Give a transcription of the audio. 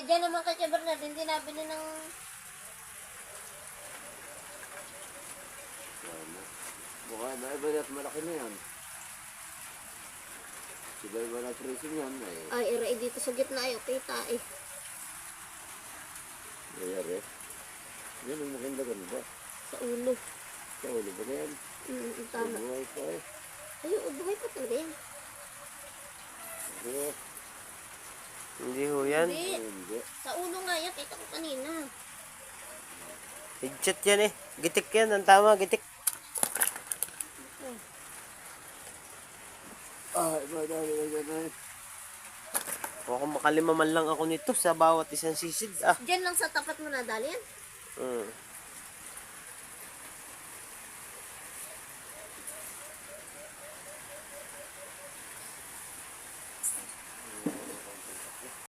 Diyan naman kay Tia Bernard, hindi nabili ng... Mukha na iba at malaki na yan. Iba na pricing yan eh. Ay, iray dito sa gitna ay kita eh. Mayari. Yan ang maganda-ganda. Sa ulo. Sa ulo ba na yan? Tama. Buhay pa eh. Ayun, buhay pa talaga yan. Pero, Hindi ho yan. Hindi. Sa ulo nga yan, kita ko kanina. Higchat yan eh. Gitik yan. Ang tama, gitik. iba na. O kung makalima man lang ako nito sa bawat isang sisid. Diyan lang sa tapat mo nadali yan.